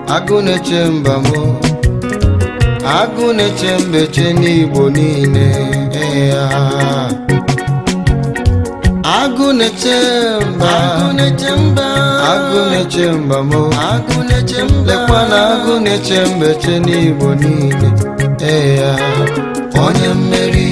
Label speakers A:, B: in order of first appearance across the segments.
A: Agunaechemba mo Agunaechemba cheni bonine Agunaechemba mo lekwana Agunaechemba cheni bonine onye mmeri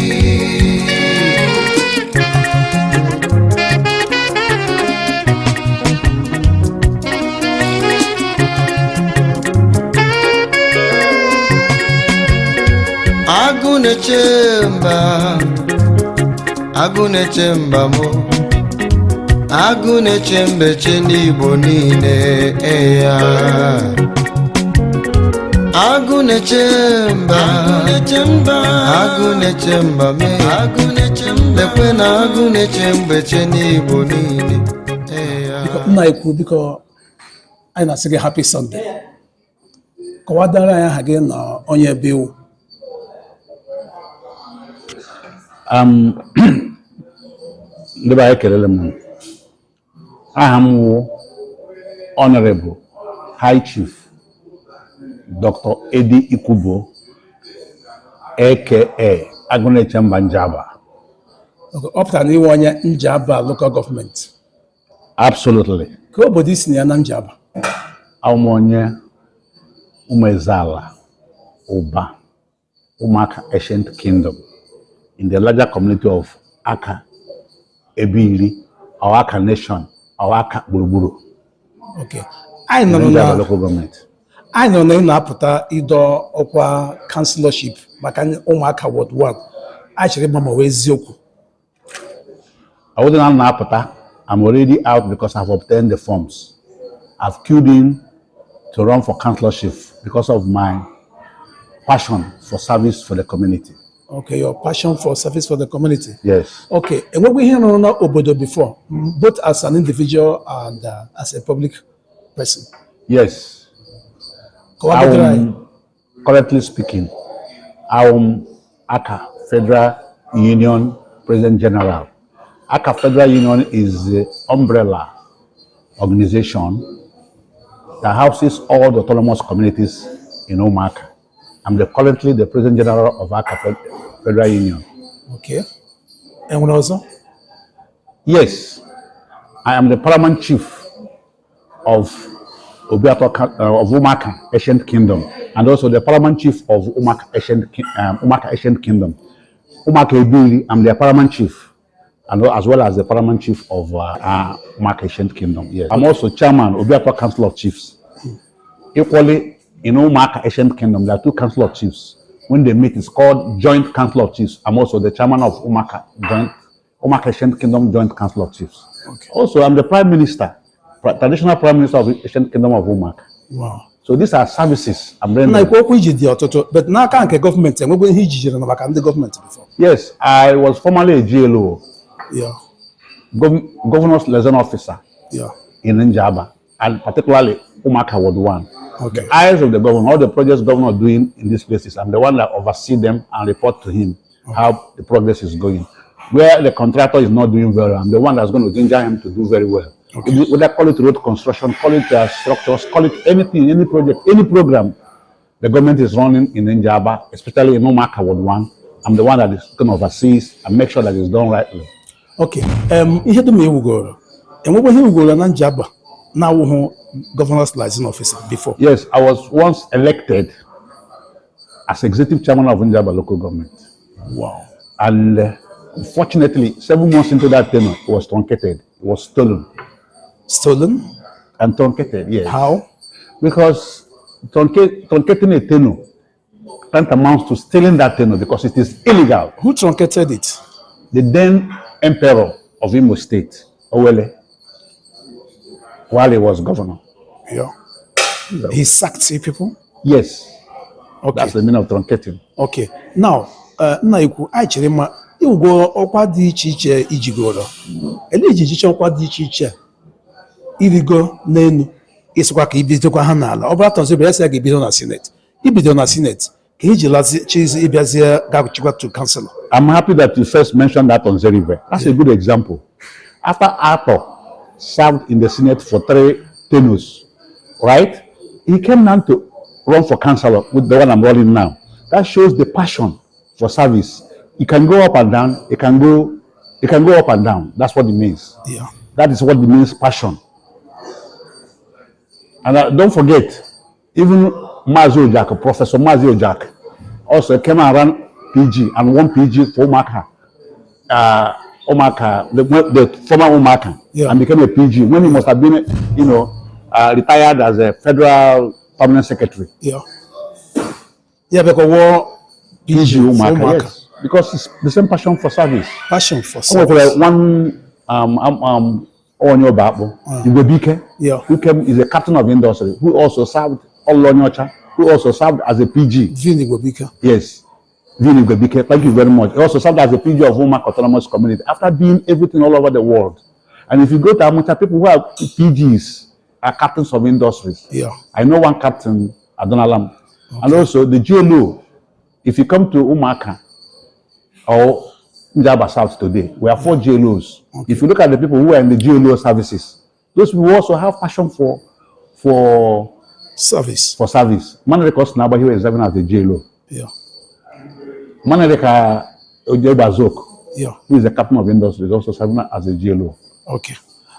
A: Agunaechemba mo Agunaechemba cheni bonine Agunaechemba me lekwena Agunaechemba cheni bonine
B: because I na say happy Sunday. Kawadara ya hage na onye biu.
C: Ndeba ekelele m. Aha m wụ Honorable High Chief Dr. Eddie Ikubo aka Agunaechemba Njaba.
B: Okay, up to ni onye Njaba local government.
C: Absolutely.
B: Ka obodo isi na Njaba.
C: Onye Umezala Uba Umaka Ancient Kingdom in the larger community of Aka Ebili or Aka Nation or Aka Buruburu.
B: Okay. I know
C: na local government.
B: I know na apụta ido ọkwa councillorship maka ụmụaka ward 1. Actually mama we eziokwu.
C: I wouldn't na apụta. I'm already out because I've obtained the forms. I've queued in to run for councillorship because of my passion for service for the community.
B: Okay, your passion for service for the community.
C: Yes.
B: Okay, and what we hear on Obodo before, both as an individual and as a public person.
C: Yes. Correctly speaking, I'm Aka Federal Union President General. Aka Federal Union is the umbrella organization that houses all the autonomous communities in Omaka. I'm currently the President General of Aka Federal Union.
B: Okay. And what also?
C: Yes. I am the Paramount Chief of Umaka Ancient Kingdom and also the Paramount Chief of Umaka Ancient Kingdom. Umaka Ebili, I'm the Paramount Chief and as well as the Paramount Chief of Umaka Ancient Kingdom. Yes. I'm also Chairman of Obiato Council of Chiefs. Equally, in Umaka Ancient Kingdom, there are two Council of Chiefs. When they meet, it's called Joint Council of Chiefs. I'm also the Chairman of Umaka Ancient Kingdom Joint Council of Chiefs.
B: Okay.
C: Also, I'm the Prime Minister, traditional Prime Minister of the Ancient Kingdom of Umaka.
B: Wow.
C: So these are services I'm
B: rendering. But now can't get government and we're going to the government before.
C: Yes, I was formerly a GLO.
B: Yeah.
C: Governor's liaison officer.
B: Yeah.
C: In Njaba, and particularly Umaka Ward 1.
B: Okay.
C: The eyes of the governor, all the projects governor doing in these places, I'm the one that oversee them and report to him how the progress is going. Where the contractor is not doing well, I'm the one that's going to ginger him to do very well.
B: Okay.
C: Whether call it road construction, call it structures, call it anything, any project, any program the government is running in Njaba, especially in Umaka Ward 1, I'm the one that is going to oversee and make sure that it's done rightly.
B: Okay. Ihe do me ugoro. And what we ugoro na Njaba? Now governor's liaison officer before.
C: Yes, I was once elected as executive chairman of Njaba local government.
B: Wow.
C: And unfortunately, 7 months into that tenure, it was truncated. It was stolen.
B: Stolen?
C: And truncated, yes.
B: How?
C: Because truncating a tenure tantamounts to stealing that tenure because it is illegal.
B: Who truncated it?
C: The then emperor of Imo State, Owele, while he was governor.
B: Yeah. He sacked 3 people?
C: Yes.
B: Okay.
C: That's the meaning of truncating.
B: Okay. Now, actually, you go okwa di iche iche ijigoro. Ele iche okwa di iche iche. Irigo n'enu isokwa ka ibidokwa ha n'ala. Obra tonso be yasa ga ibido na Senate. Ibido na Senate. Ka iji chizi ibiazie ga to council.
C: I'm happy that you first mentioned that on Zerive. That's a good example. After Arthur served in the Senate for 3 tenures, right? He came down to run for councillor with the one I'm running now. That shows the passion for service. It can go up and down. It can go up and down. That's what it means.
B: Yeah.
C: That is what it means, passion. And don't forget, even Mazi Ojak, Professor Mazi Ojak, also came and ran PG and won PG for Omaka. The former Omaka,
B: yeah,
C: and became a PG when he must have been, retired as a federal permanent secretary.
B: Yeah. Yeah, because war
C: PG Omaka, yes, because it's the same passion for service.
B: Passion for service.
C: One on your Bible,
B: yeah,
C: who is a captain of industry, who also served Olonyocha, who also served as a PG.
B: Vini Gwebika.
C: Yes. Vini Gwebika, thank you very much. He also served as a PG of Womack Autonomous Community after doing everything all over the world. And if you go to Amucha, people who are PGs are captains of industries.
B: Yeah.
C: I know one captain, Adonalam. Okay. And also the GLO, if you come to Umaka or Njaba South today, we have 4 GLOs. Okay. If you look at the people who are in the GLO services, those people also have passion for
B: service.
C: For service. Manreka Snaba, he was serving as a GLO.
B: Yeah.
C: Manreka Ojebazok,
B: yeah,
C: who is the captain of industry, is also serving as a GLO.
B: Okay.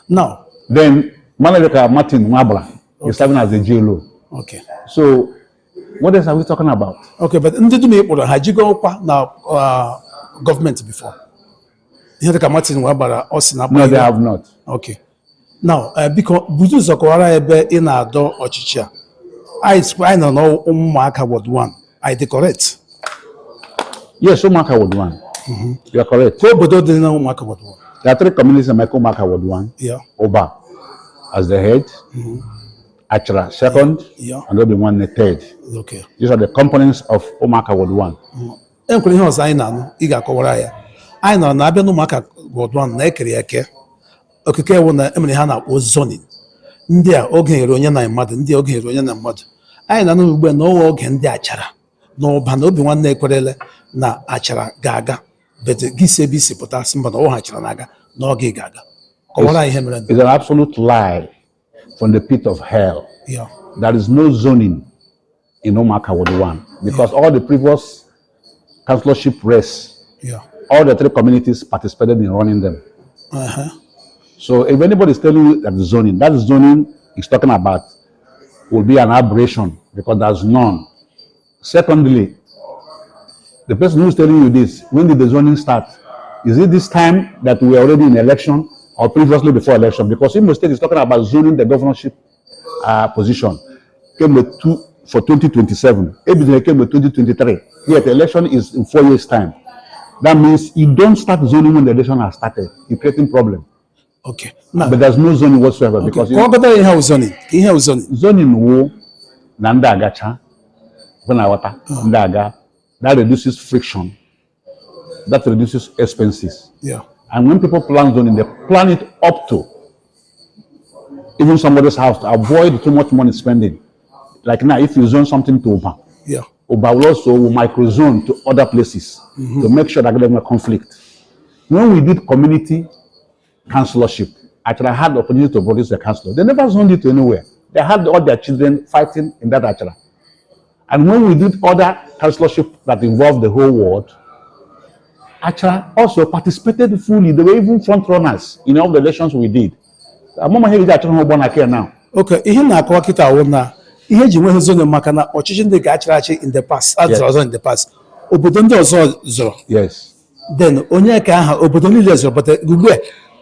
B: Now.
C: Then Manreka Martin Mabra is serving as a GLO.
B: Okay.
C: So what else are we talking about?
B: Okay, but had you go now government before? No,
C: they have not.
B: Okay. Now, because Buzu Zakwara ebe in a door or chicha, I don't know Umaka Ward 1. I decorate.
C: Yes, Umaka Ward 1. You are correct.
B: But don't know Umaka Ward 1.
C: There are 3 communities in Umaka Ward 1.
B: Yeah.
C: Oba as the head, Achra second,
B: yeah,
C: and Obi-Wan the third.
B: Okay.
C: These are the components of Umaka Ward 1.
B: I know na abịa n'ụmụaka Ward 1 na-ekere eke okike ewu na emere ha na-akpọ zoning ndị a oge nyere onye na mmadụ ndị oge nyere onye na mmadụ anyị na-anụ ugbu na oge oge ndị achara na ụba na obi nwanne ekwerele na achara ga-aga bete gị si ebe isi pụta si mba na ọha achara na-aga n'oge ga-aga kọwara ihe mere.
C: It's an absolute lie from the pit of hell.
B: Yeah.
C: There is no zoning in Umaka Ward 1 because all the previous councillorship race,
B: yeah,
C: all the 3 communities participated in running them. So if anybody is telling you that that zoning is talking about will be an aberration because there's none. Secondly, the person who is telling you this, when did the zoning start? Is it this time that we are already in election or previously before election? Because Imo State is talking about zoning the governorship position. Came for 2027. Ebizine came with 2023. Yet the election is in 4 years' time. That means you don't start zoning when the election has started. You're creating problem.
B: Okay.
C: But there's no zoning whatsoever. Okay. Because zoning wo nanda agacha when I water ndaga that reduces friction. That reduces expenses.
B: Yeah.
C: And when people plan zoning, they plan it up to even somebody's house to avoid too much money spending. Like now, if you zone something to Oba,
B: yeah,
C: Oba will also microzone to other places to make sure that there's no conflict. When we did community councillorship, actually I had the opportunity to produce a councillor. They never zoned it to anywhere. They had all their children fighting in that actually. And when we did other councillorship that involved the whole world, actually also participated fully. They were even front runners in all the elections we did. Now.
B: Okay, ihe na-akọwa kịta awụ na ihe ji nwe zone maka na ọchịchị ndị ga-achịrị achị in the past, ọzọ in the past. Obodo ndị ọzọ zọrọ.
C: Yes.
B: Then onye ka aha obodo niile zọrọ but ugbu a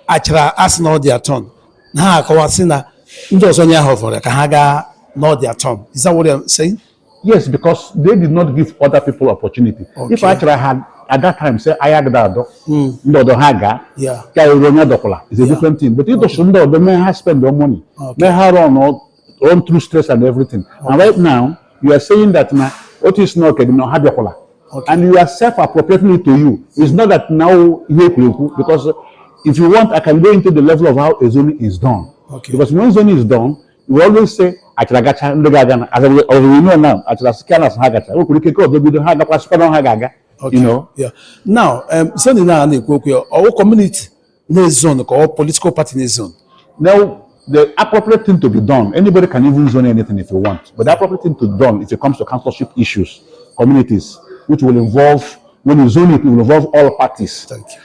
B: achịra asị na their turn. Na ha akọwa sị na ndị ọzọ nye ahụ fọrọ ka ha gaa na their turn. Is that what you're saying?
C: Yes, because they did not give other people opportunity. Okay. If actually had at that time say I had that do haga,
B: yeah,
C: it's a different thing. But it should know the man has spent their money. They have run through stress and everything. And right now you are saying that now what is not and you are self-appropriating it to you. It's not that now because if you want, I can go into the level of how a zoning is done.
B: Okay.
C: Because when zoning is done, we always say as we know now,
B: okay.
C: You know.
B: Yeah. Now, zoning na na-ekwu okwu ọ community na zone ka ọ political party na zone.
C: Now, the appropriate thing to be done, anybody can even zone anything if you want, but the appropriate thing to be done if it comes to councilship issues, communities, which will involve, when you zone it, it will involve all parties.
B: Thank you.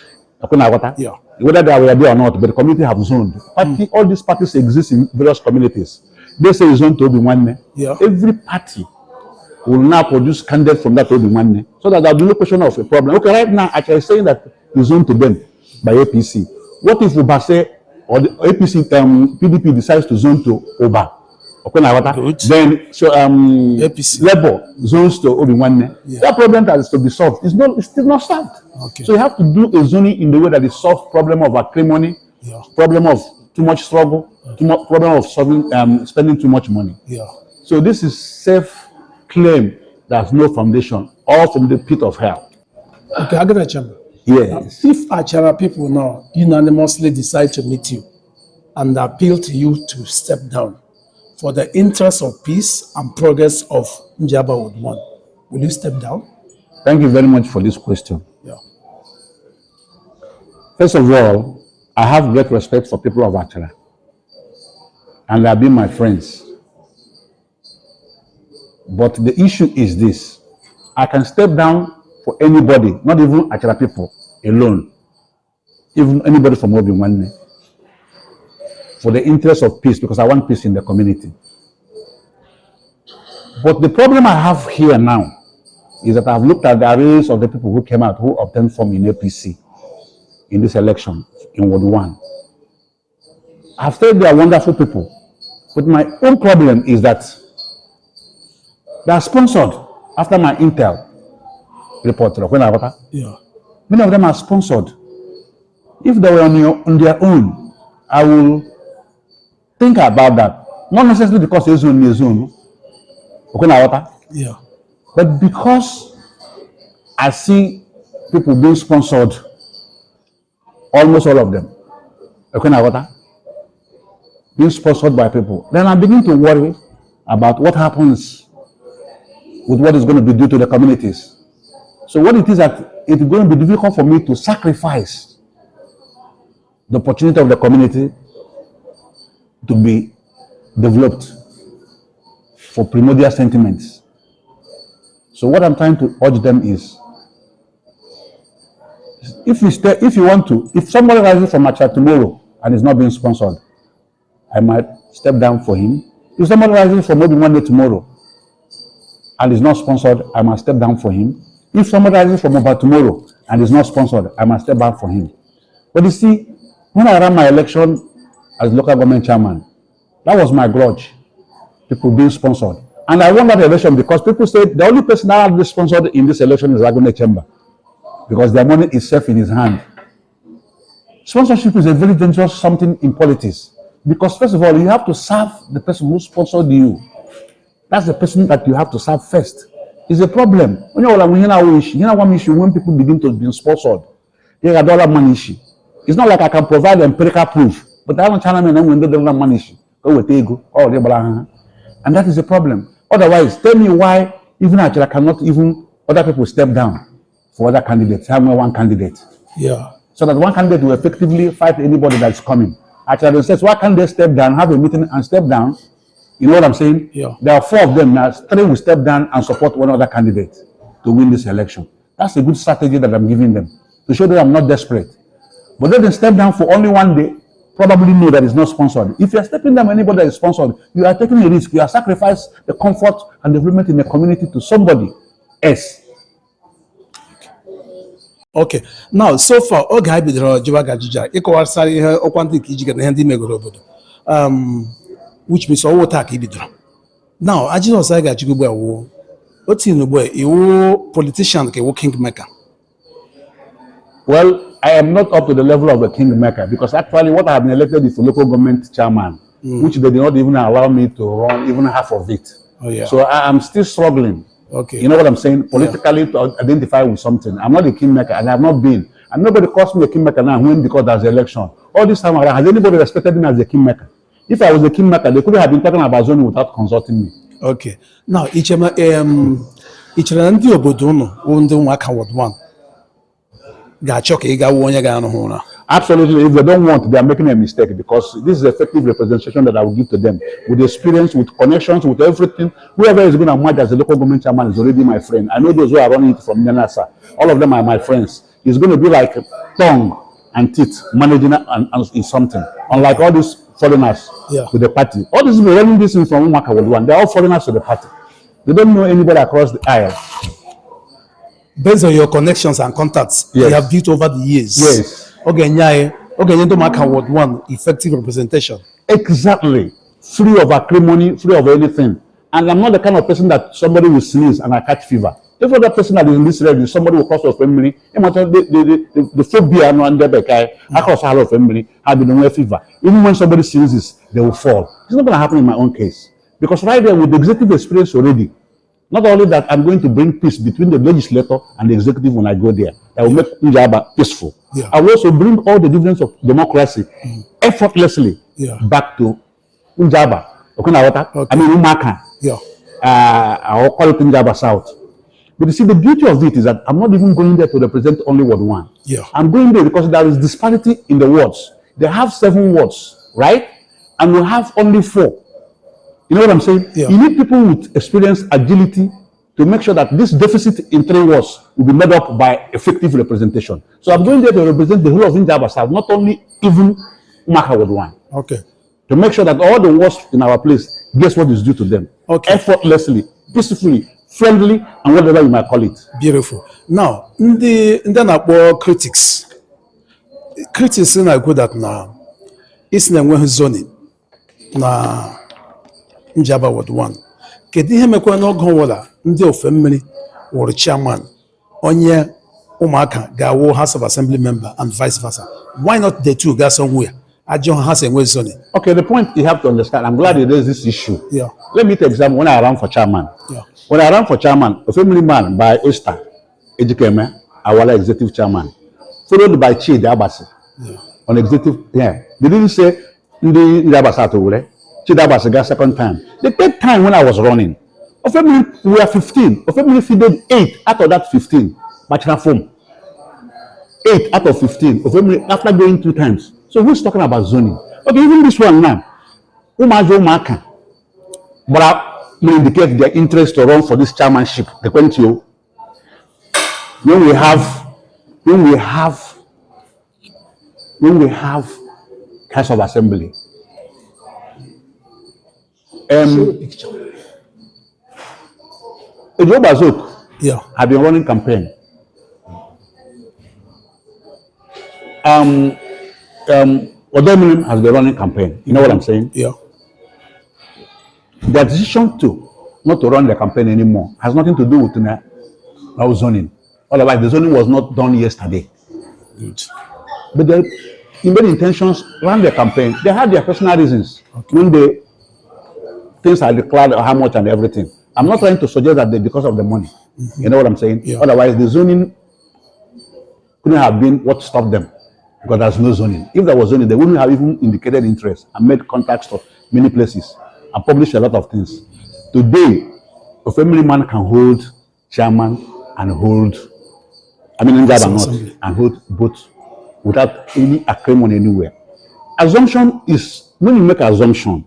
C: Yeah. Whether they are there or not, but the community have zoned. All these parties exist in various communities. They say it's zoned to be one.
B: Yeah.
C: Every party will now produce candidates from that to be one, so that there will be no question of a problem. Okay, right now, actually saying that it's zoned to them by APC. What if Ubase or the APC PDP decides to zone to Oba? Okay, then so
B: APC.
C: Labour zones to Obi-Wan.
B: Yeah.
C: That problem that is to be solved is still not solved.
B: Okay.
C: So you have to do a zoning in the way that it solves problem of acrimony, problem of too much struggle, problem of spending too much money.
B: Yeah.
C: So this is self-claim that has no foundation, all from the pit of hell.
B: Okay, Agunaechemba.
C: Yes.
B: If Achara people now unanimously decide to meet you and appeal to you to step down for the interest of peace and progress of Njaba Ward 1, will you step down?
C: Thank you very much for this question.
B: Yeah.
C: First of all, I have great respect for people of Achara, and they have been my friends. But the issue is this: I can step down for anybody, not even Achara people alone, even anybody from Obi-Wan, for the interest of peace, because I want peace in the community. But the problem I have here now is that I've looked at the arrays of the people who came out, who obtained form in APC in this election in Ward 1. I've said they are wonderful people, but my own problem is that they are sponsored after my intel report.
B: Yeah.
C: Many of them are sponsored. If they were on their own, I will think about that. Not necessarily because it's on his own.
B: Yeah.
C: But because I see people being sponsored, almost all of them, being sponsored by people, then I begin to worry about what happens with what is going to be due to the communities. So what it is that it's going to be difficult for me to sacrifice the opportunity of the community to be developed for primordial sentiments. So what I'm trying to urge them is, if somebody rises from Achara tomorrow and is not being sponsored, I might step down for him. If somebody rises from maybe Monday tomorrow and is not sponsored, I must step down for him. If somebody rises from Oba tomorrow and is not sponsored, I must step down for him. But you see, when I ran my election as local government chairman, that was my grudge. People being sponsored. And I won that election because people said the only person that will be sponsored in this election is Agunaechemba, because their money is safe in his hand. Sponsorship is a very dangerous something in politics, because first of all, you have to serve the person who sponsored you. That's the person that you have to serve first. It's a problem. When people begin to be sponsored, they got dollar money issue. It's not like I can provide empirical proof, but I don't tell them when they don't have money issue. Go with ego. And that is a problem. Otherwise, tell me why even Achara cannot even other people step down for other candidates. Have one candidate.
B: Yeah.
C: So that one candidate will effectively fight anybody that's coming. Achara says, why can't they step down, have a meeting and step down? You know what I'm saying?
B: Yeah.
C: There are 4 of them now. 3 will step down and support one other candidate to win this election. That's a good strategy that I'm giving them to show that I'm not desperate. But then they step down for only one day, probably know that it's not sponsored. If you're stepping down anybody that is sponsored, you are taking a risk. You are sacrificing the comfort and development in the community to somebody else.
B: Okay. Now, so far, oge ha bidoro jiwa gajija ịkọwasara ihe ọkwa ndị nke ijiga na ihe ndị megoro obodo. Which means ọwụ taa ka ibidoro. Now, ajịna ọsa ga-achịgo ugbu a wụ otu ugbu a iwu politician ka iwu kingmaker.
C: Well, I am not up to the level of a kingmaker, because actually what I have been elected is a local government chairman, which they did not even allow me to run even half of it.
B: Oh, yeah.
C: So I am still struggling.
B: Okay.
C: You know what I'm saying? Politically, to identify with something. I'm not a kingmaker, and I have not been. And nobody calls me a kingmaker now when because there's an election. All this time around, has anybody respected me as a kingmaker? If I was a kingmaker, they could have been talking about zoning without consulting me.
B: Okay. Now, ichere ndị obodo unu ndị ụmụaka Ward 1 ga-achọ ka ị gawa onye ga-anụ ha ụra.
C: Absolutely. If they don't want, they are making a mistake, because this is effective representation that I will give to them with experience, with connections, with everything. Whoever is going to merge as a local government chairman is already my friend. I know those who are running it from Nyanasa. All of them are my friends. It's going to be like tongue and teeth managing and in something. Unlike all these foreigners to the party. All these people running this in from Umaka World One, they're all foreigners to the party. They don't know anybody across the aisle.
B: Based on your connections and contacts you have built over the years.
C: Yes.
B: Okay, into Umaka World One, effective representation.
C: Exactly. Free of acrimony, free of anything. And I'm not the kind of person that somebody will sneeze and I catch fever. If other person that is in this review, somebody will cross off family, the phobia and the back, I cross half of family, I don't know fever. Even when somebody sneezes, they will fall. It's not going to happen in my own case. Because right there with the executive experience already, not only that I'm going to bring peace between the legislator and the executive when I go there, that will make Njaba peaceful. I will also bring all the dividends of democracy effortlessly back to Njaba. I mean Umaka. I'll call it Njaba South. But you see, the beauty of it is that I'm not even going there to represent only Ward 1. I'm going there because there is disparity in the wards. They have 7 wards, right? And we have only 4. You know what I'm saying? You need people with experience, agility, to make sure that this deficit in 3 wards will be made up by effective representation. So I'm going there to represent the whole of Njaba South, not only even Umaka Ward 1.
B: Okay.
C: To make sure that all the wards in our place, guess what is due to them? Effortlessly, peacefully, friendly, and whatever you might call it.
B: Beautiful. Now, then about critics. Critics in good that now. It's na when zoning na Njaba Ward 1. Kedu ihe mekwa n'ogo wala ndị ofe mmiri were chairman onye ụmụaka ga-awụ House of Assembly member and vice versa. Why not the two go somewhere? Ajo has a zoning.
C: Okay, the point you have to understand, I'm glad you raised this issue. Let me take example when I ran for chairman. When I ran for chairman, a family man by Oyster Agunaechemba, our executive chairman, followed by Chidi Abasi on executive. They didn't say Ndi Abasa to Chidi Abasi got second time. The third time when I was running, a family we were 15. A family fielded 8 out of that 15. Bachelor form. 8 out of 15. A family after going 2 times. So who's talking about zoning? Okay, even this one now, Umajo Maka, but will indicate their interest to run for this chairmanship. The question when we have House of Assembly. Ejo Bazok have been running campaign. Odominim has been running campaign. You know what I'm saying? Their decision not to run the campaign anymore has nothing to do with now zoning. Otherwise, the zoning was not done yesterday.
B: Good.
C: But they, in their intentions, ran their campaign. They had their personal reasons when things are declared how much and everything. I'm not trying to suggest that they because of the money. You know what I'm saying? Otherwise, the zoning couldn't have been what stopped them. Because there's no zoning. If there was zoning, they wouldn't have even indicated interest and made contacts to many places and published a lot of things. Today, a family man can hold chairman and hold, and hold both without any acrimony anywhere. Assumption is when you make an assumption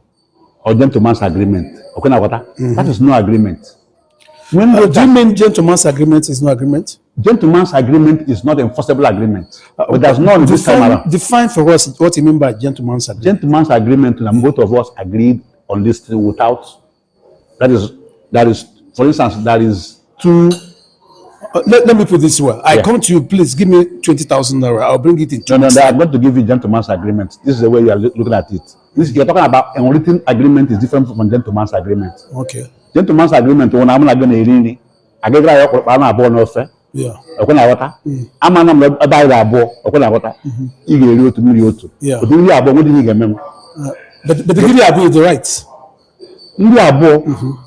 C: or gentleman's agreement. Okay, now that is no agreement.
B: Do you mean gentleman's agreement is no agreement?
C: Gentleman's agreement is not enforceable agreement. But there's not this time around.
B: Define for us what you mean by gentleman's agreement.
C: Gentleman's agreement, and both of us agreed on this thing without. That is, for instance, that is two.
B: Let me put this way. I come to you, please give me 20,000 naira. I'll bring it in.
C: No, I'm going to give you gentleman's agreement. This is the way you are looking at it. You're talking about an written agreement is different from gentleman's agreement.
B: Okay.
C: Gentleman's agreement, when I'm not going to hear I get a born offer. Okay, now I'm not a buy that ball. Okay, now you get to me. But you are what did you get?
B: But the video is the right.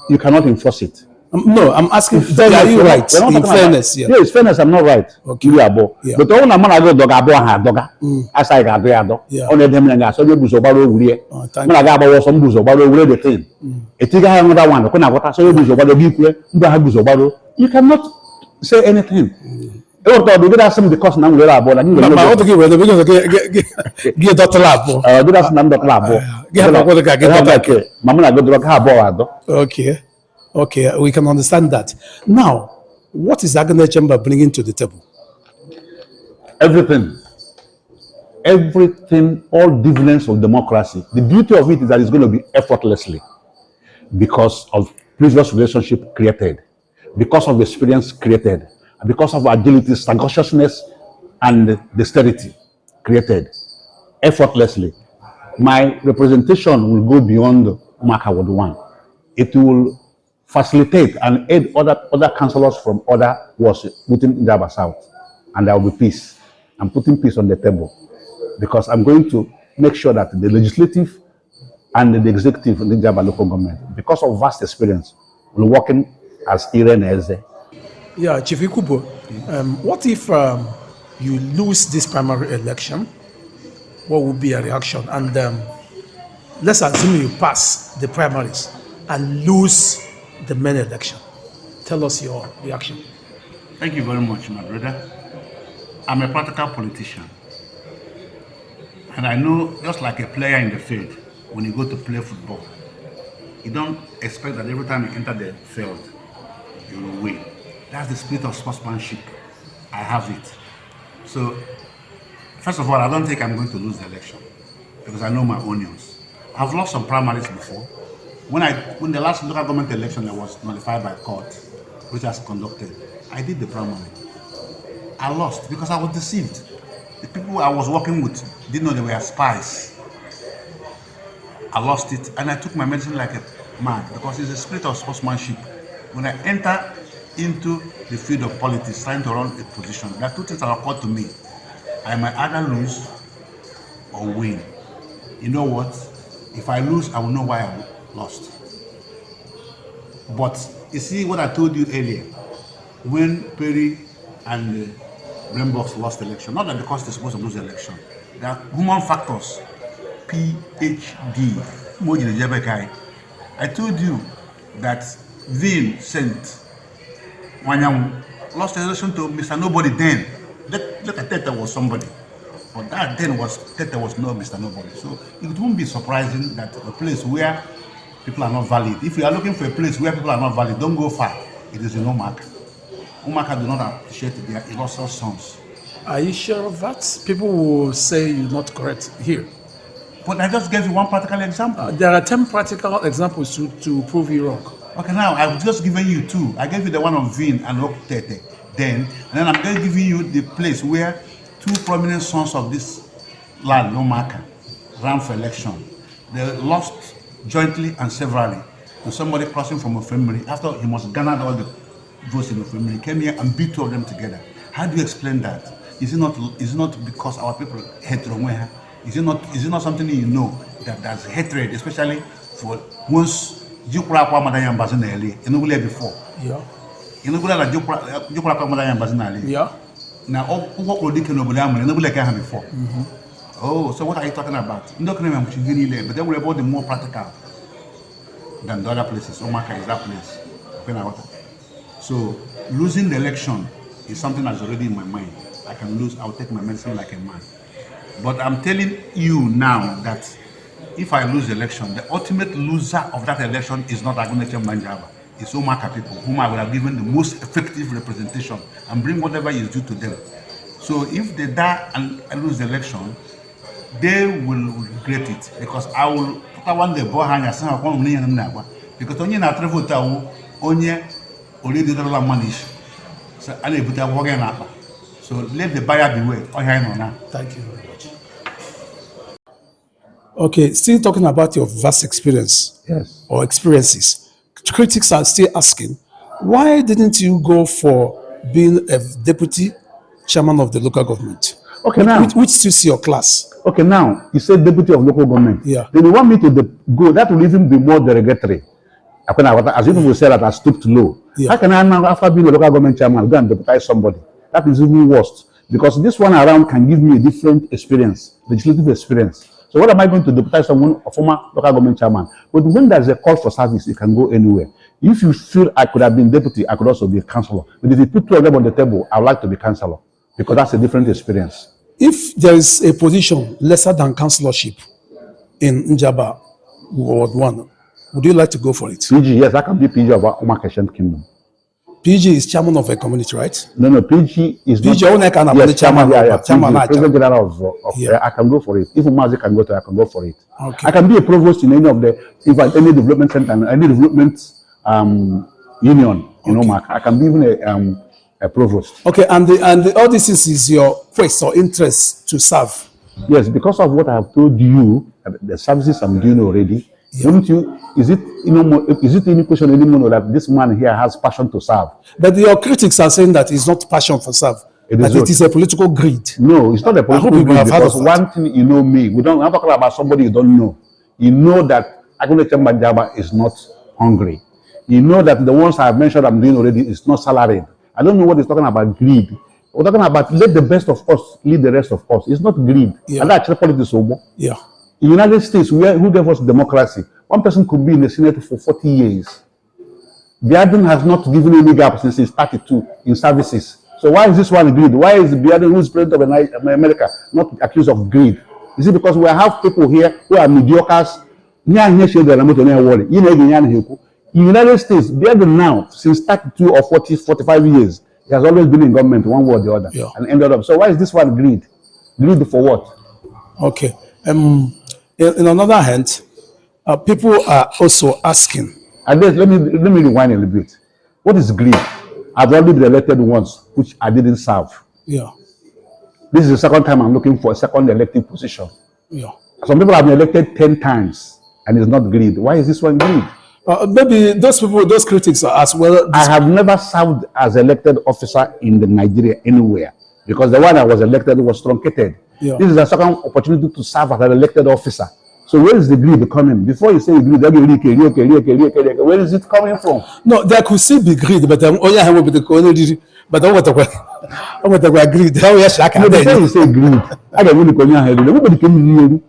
C: You cannot enforce it.
B: No, I'm asking. Are you right? In fairness,
C: yes, fairness. I'm not right.
B: Okay.
C: But all I'm not dog. As I got there, dog. Only them and I saw you buzo baro uri. When I got about some buzo baro uri the thing. A tiga another one. When I got so you buzo baro give you have buzo baro. You cannot say anything. Oh, they did ask him because now we're about. I
B: Ma ọ dị gị were because gị dọtara abụọ.
C: Did ask them that labo.
B: Gị hapụ akwụkwọ ka gị dọtara.
C: Mama go to ha abo.
B: Okay, we can understand that. Now, what is Agunaechemba bringing to the table?
C: Everything, all dividends of democracy. The beauty of it is that it's going to be effortlessly because of previous relationship created, because of experience created, and because of agility, sagaciousness, and dexterity created effortlessly. My representation will go beyond Umaka Ward 1. It will facilitate and aid other councillors from other wards within Java South, and there will be peace. I'm putting peace on the table because I'm going to make sure that the legislative and the executive in the Java local government, because of vast experience, will working as Irene Eze.
B: Yeah, Chief Ikubo, what if you lose this primary election? What would be a reaction? And let's assume you pass the primaries and lose the main election. Tell us your reaction.
D: Thank you very much, my brother. I'm a practical politician. And I know, just like a player in the field, when you go to play football, you don't expect that every time you enter the field, you will win. That's the spirit of sportsmanship. I have it. So, first of all, I don't think I'm going to lose the election because I know my onions. I've lost some primaries before. When the last local government election that was nullified by court, which was conducted, I did the primary. I lost because I was deceived. The people I was working with didn't know they were spies. I lost it and I took my medicine like a man because it's a spirit of sportsmanship. When I enter into the field of politics, trying to run a position, there are two things that occurred to me. I might either lose or win. You know what? If I lose, I will know why I lost. But you see what I told you earlier, when Perry and Rainbows lost the election, not that because they're supposed to lose the election, there are human factors, PhD. I told you that Vincent Wanyam lost the election to Mr. Nobody then. Look at Tete was somebody. But that then was Tete was no Mr. Nobody. So it won't be surprising that a place where people are not valid. If you are looking for a place where people are not valid, don't go far. It is in Umaka. Umaka do not appreciate their illustrious sons.
B: Are you sure of that? People will say you're not correct here.
D: But I just gave you one practical example.
B: There are 10 practical examples to prove you wrong.
D: Okay, now I've just given you two. I gave you the one of Vin and Oktete then, and then I'm going to give you the place where two prominent sons of this land, Umaka, ran for election. They lost jointly and severally to somebody crossing from a family after he must garner all the votes in the family. He came here and beat two of them together. How do you explain that? Is it not because our people hate Romweha? Is it not something you know that there's hatred, especially for once Jukura kwa madanya mbazinali inugule before?
B: Yeah.
D: Inugule la Jukura kwa madanya mbazinali.
B: Yeah.
D: Now what would you know inugule can before? Oh, so what are you talking about? But then we're about the more practical than the other places. Omaka is that place. So losing the election is something that's already in my mind. I can lose, I'll take my medicine like a man. But I'm telling you now that if I lose the election, the ultimate loser of that election is not Agunaechemba. It's Omaka people, whom I would have given the most effective representation and bring whatever is due to them. So if they die and I lose the election, they will regret it because I will put one the boy hang as because only na travel to onye already dollar money. So I put a wagon up. So let the buyer beware.
B: Thank you very much. Okay, still talking about your vast experience,
C: Yes,
B: or experiences. Critics are still asking, why didn't you go for being a deputy chairman of the local government?
C: Okay, now
B: Which suits your class.
C: Okay, now you said deputy of local government.
B: Yeah.
C: Then you want me to go? That will even be more derogatory. As if we say that I stooped low.
B: Yeah.
C: How can I now, after being a local government chairman, go and deputize somebody? That is even worse because this one around can give me a different experience, legislative experience, So what am I going to deputize someone, a former local government chairman? But when there's a call for service, you can go anywhere. If you feel I could have been deputy, I could also be a councillor. But if you put two of them on the table, I would like to be councillor because that's a different experience.
B: If there is a position lesser than councillorship in Njaba Ward 1, would you like to go for it?
C: PG, yes, I can be PG of Agunaechemba Kingdom.
B: PG is chairman of a community, right?
C: No, PG is
B: PG
C: not.
B: Yes,
C: chairman,
B: chairman,
C: President General of
B: yeah.
C: I can go for it. If Umazi can go to, I can go for it.
B: Okay.
C: I can be a provost in any of the, in fact, any development center, any development union in Omak. I can be even a provost.
B: Okay, and all this is your quest or interest to serve.
C: Yes, because of what I have told you, the services I'm doing already.
B: Yeah.
C: Wouldn't you? Is it any question anymore that this man here has passion to serve?
B: But your critics are saying that it's not passion for serve. It is a political greed.
C: No, it's not a political greed because one thing you know me, I'm not talking about somebody you don't know. You know that Agunaechemba is not hungry. You know that the ones I have mentioned I'm doing already is not salaried. I don't know what he's talking about greed. We're talking about let the best of us lead the rest of us. It's not greed.
B: Yeah.
C: And that's politics.
B: Yeah.
C: In the United States, who gave us democracy, one person could be in the Senate for 40 years. Biden has not given any gap since he's 32 in services. So why is this one greed? Why is Biden, who is president of America, not accused of greed? Is it because we have people here who are mediocres? In the United States, Biden now, since 32 or 40, 45 years, he has always been in government one way or the other.
B: Yeah.
C: And ended up. So why is this one greed? Greed for what?
B: Okay. In another hand, people are also asking.
C: And let me rewind a little bit. What is greed? I've already been elected once, which I didn't serve.
B: Yeah.
C: This is the second time I'm looking for a second elected position.
B: Yeah.
C: Some people have been elected 10 times, and it's not greed. Why is this one greed?
B: Maybe those critics are as well.
C: I have never served as elected officer in the Nigeria anywhere because the one I was elected was truncated.
B: Yeah.
C: This is a second opportunity to serve as an elected officer. So where is the greed coming? Before you say greed, where is it coming from?
B: No, there could still be greed, but I will be the greed. But I want to greed. How you
C: Before you say greed, I don't want nobody can hear you.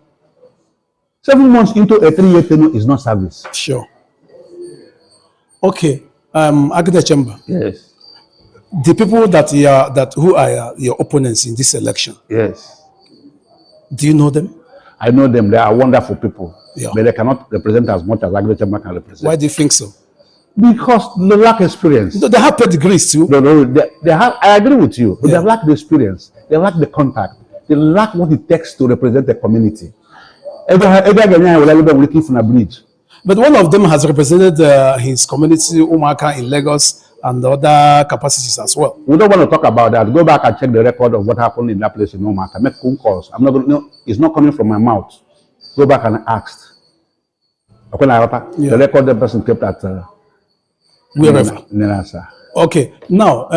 C: 7 months into a 3-year tenure is not service.
B: Sure. Okay. Agunaechemba.
C: Yes.
B: The people who are your opponents in this election.
C: Yes.
B: Do you know them?
C: I know them. They are wonderful people.
B: Yeah.
C: But they cannot represent as much as Agunaechemba can represent.
B: Why do you think so?
C: Because they lack experience.
B: They have pedigrees too.
C: No, they have. I agree with you. But
B: Yeah.
C: they lack the experience. They lack the contact. They lack what it takes to represent the community. Every Ghanaian will be looking for a bridge.
B: But one of them has represented his community, Umaka, in Lagos and other capacities as well.
C: We don't want to talk about that. Go back and check the record of what happened in that place in Omaka. Make phone calls. I'm not going to. No, it's not coming from my mouth. Go back and ask.
B: Yeah.
C: The record the person kept at
B: Wherever.
C: Nenasa.
B: Okay. Now,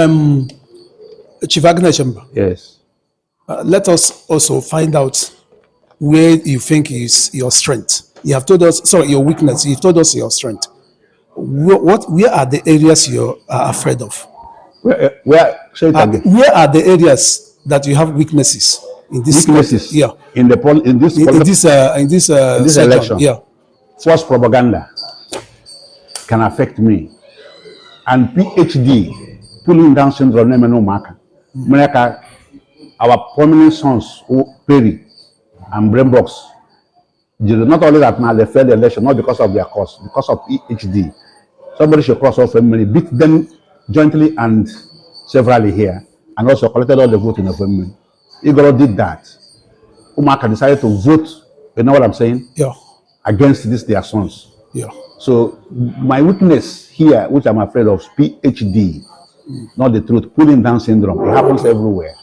B: Chief Agunaechemba,
C: Yes.
B: let us also find out where you think is your strength. You have told us, sorry, your weakness. You've told us your strength. Where are the areas you are afraid of?
C: Say it again.
B: Where are the areas that you have weaknesses in this?
C: Weaknesses.
B: Yeah.
C: In this election.
B: Yeah.
C: False propaganda can affect me. And PhD, pulling down syndrome, no marker. Our prominent sons, Perry and Brainbox, not only that now they failed the election, not because of their cause, because of PhD. Somebody should cross off family, beat them jointly and severally here, and also collected all the vote in the family. Igoro did that. Umaka decided to vote, you know what I'm saying?
B: Yeah.
C: Against their sons.
B: Yeah.
C: So my weakness here, which I'm afraid of, is PhD, not the truth. Pulling down syndrome. It happens everywhere.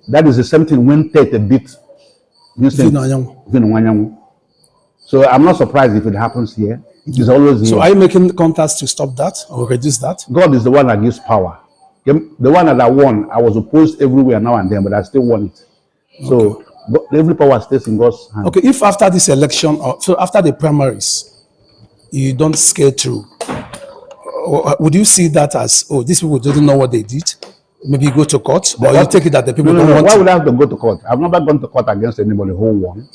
C: That is the same thing when Tate beat Vino. So I'm not surprised if it happens here. It is always here.
B: So are you making contacts to stop that or reduce that?
C: God is the one that gives power. The one that I won, I was opposed everywhere now and then, but I still won it. So every power stays in God's hand.
B: Okay, if after this election, so after the primaries, you don't scale through, would you see that as, oh, these people didn't know what they did? Maybe you go to court, or you take it that the people don't want
C: Why
B: to?
C: would I have to go to court? I've never gone to court against anybody who won.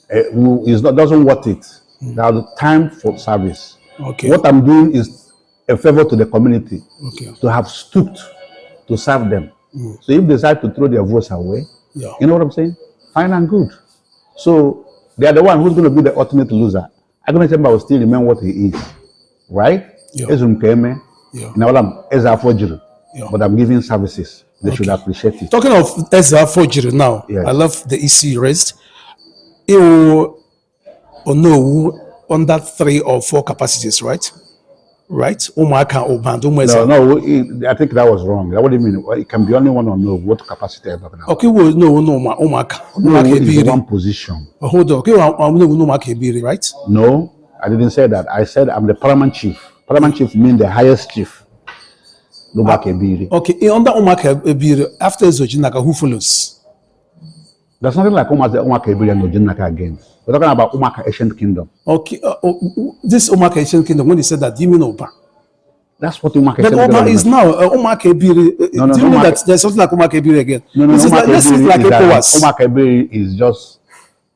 C: doesn't want it. There's time for service.
B: Okay.
C: What I'm doing is a favor to the community
B: Okay.
C: to have stooped to serve them. So if they decide to throw their votes away,
B: Yeah.
C: you know what I'm saying? Fine and good. So they are the one who's going to be the ultimate loser. Agunaechemba will still remain what he is, right?
B: Yeah.
C: Yeah. But I'm giving services. They should appreciate it.
B: Talking of Ezra Fojiri now,
C: Yes.
B: I love the issue you raised. You know under 3 or 4 capacities, right? Right? Umaka or Bandu
C: I think that was wrong. What do you mean? It can be only one or no. What capacity are you talking about?
B: Okay, well, no, Umaka.
C: No, it's one position.
B: Hold on. Okay, Umaka, right?
C: No, I didn't say that. I said I'm the paramount chief. Paramount chief means the highest chief.
B: Okay, under Umaka, after Zojinaka, who follows?
C: There's nothing like Umaka Ebiri and Ojinaka again. We're talking about Umaka Ancient Kingdom.
B: Okay, this Umaka Ancient Kingdom, when you said that, do you mean Oba?
C: That's what Umaka
B: But Oba is now Umaka Ebiri.
C: No,
B: do you mean that there's something like Umaka Ebiri again?
C: No,
B: this is like ECOWAS.
C: Umaka Ebiri is just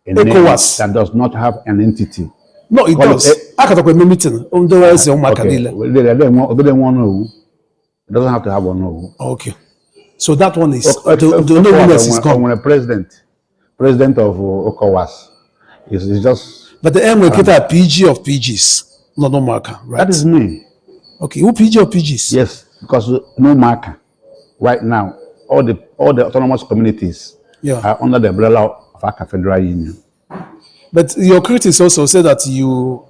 C: a name that does not have an entity.
B: No, it does. I can't go meeting.
C: It doesn't have to have one no.
B: Okay. So that one is the nobleness is gone.
C: When a president of ECOWAS is just.
B: But the M will get a PG of PGs, no marker, right?
C: That is me.
B: Okay, who PG of PGs?
C: Yes, because no marker. Right now, all the autonomous communities are under the umbrella of Aka Federal Union.
B: But your critics also said that you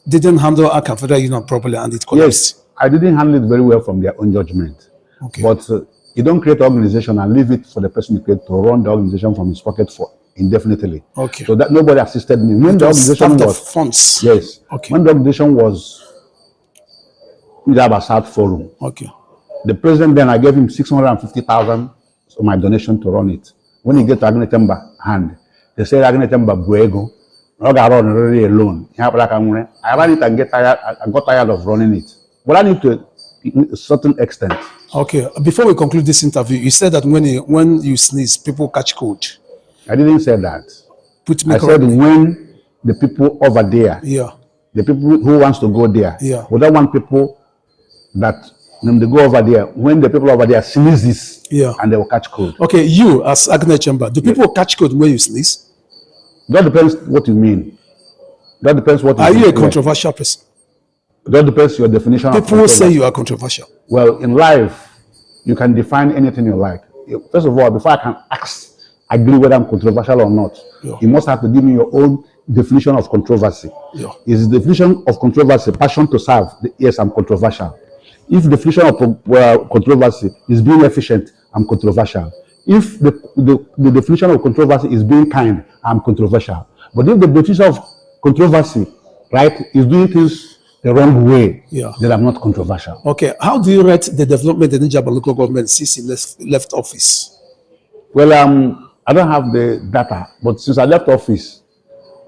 B: didn't handle Aka Federal Union properly and it collapsed.
C: Yes, I didn't handle it very well from their own judgment.
B: Okay.
C: But you don't create an organization and leave it for the person you create to run the organization from his pocket for indefinitely.
B: Okay.
C: So that nobody assisted me. When the organization was
B: funds.
C: Yes.
B: Okay.
C: When the organization was Njaba South Forum.
B: Okay.
C: The president then I gave him 650,000 for my donation to run it. When he get to Agunaechemba hand, they said Agunaechemba Buego. I got run really alone. I ran it and I got tired of running it. But I need to a certain extent.
B: Okay. Before we conclude this interview, you said that when you sneeze, people catch cold.
C: I didn't say that.
B: I said
C: when the people over there, the people who wants to go there, we don't want people that when they go over there, when the people over there sneezes, and they will catch cold.
B: Okay, you as Agunaechemba, do people catch cold when you sneeze?
C: That depends what you mean. That depends what you
B: mean. Are you a controversial person?
C: That depends your definition.
B: People say you are controversial.
C: Well, in life, you can define anything you like. First of all, before I can agree whether I'm controversial or not, you must have to give me your own definition of controversy. Is the definition of controversy passion to serve? Yes, I'm controversial. If the definition of controversy is being efficient, I'm controversial. If the definition of controversy is being kind, I'm controversial. But if the definition of controversy, right, is doing things the wrong way, then I'm not controversial.
B: Okay, how do you rate the development in the Njaba local government since he left office?
C: Well, I don't have the data, but since I left office,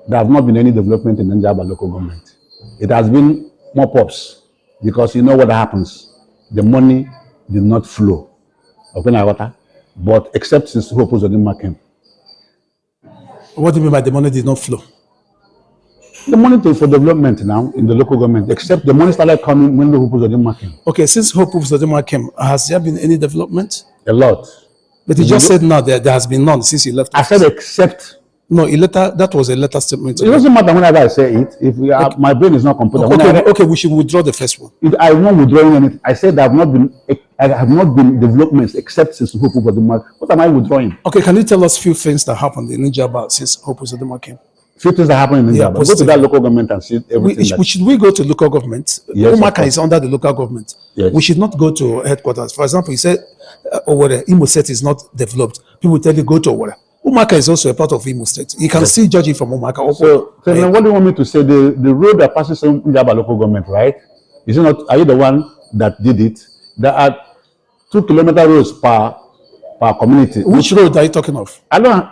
C: there have not been any development in the Njaba local government. It has been more pops, because you know what happens. The money did not flow. But except since Hope Uzodinma came.
B: What do you mean by the money did not flow?
C: The money for development now in the local government, except the money started coming when the Hope Uzodinma came.
B: Okay, since Hope Uzodinma came, has there been any development?
C: A lot.
B: But he just said now there has been none since he left office.
C: I said except.
B: No, that was a letter statement.
C: It doesn't matter whenever I say it. If we are, my brain is not computer.
B: Okay, we should withdraw the first one.
C: I'm not withdrawing anything. I said I have not been developments except since Hope Uzodinma. What am I withdrawing?
B: Okay, can you tell us a few things that happened in Njaba since Hope Uzodinma came?
C: Few things that happened in Njaba. Go to that local government and see everything.
B: Should we go to local government?
C: Yes,
B: Umaka is under the local government.
C: Yes.
B: We should not go to headquarters. For example, you said Imo State is not developed. People tell you go to Owerri. Umaka is also a part of Imo State. You can still judge it from Umaka.
C: So what do you want me to say? The road that passes in Njaba local government, right? Is it not? Are you the one that did it? There are 2-kilometer roads per community.
B: Which road are you talking of?
C: I don't.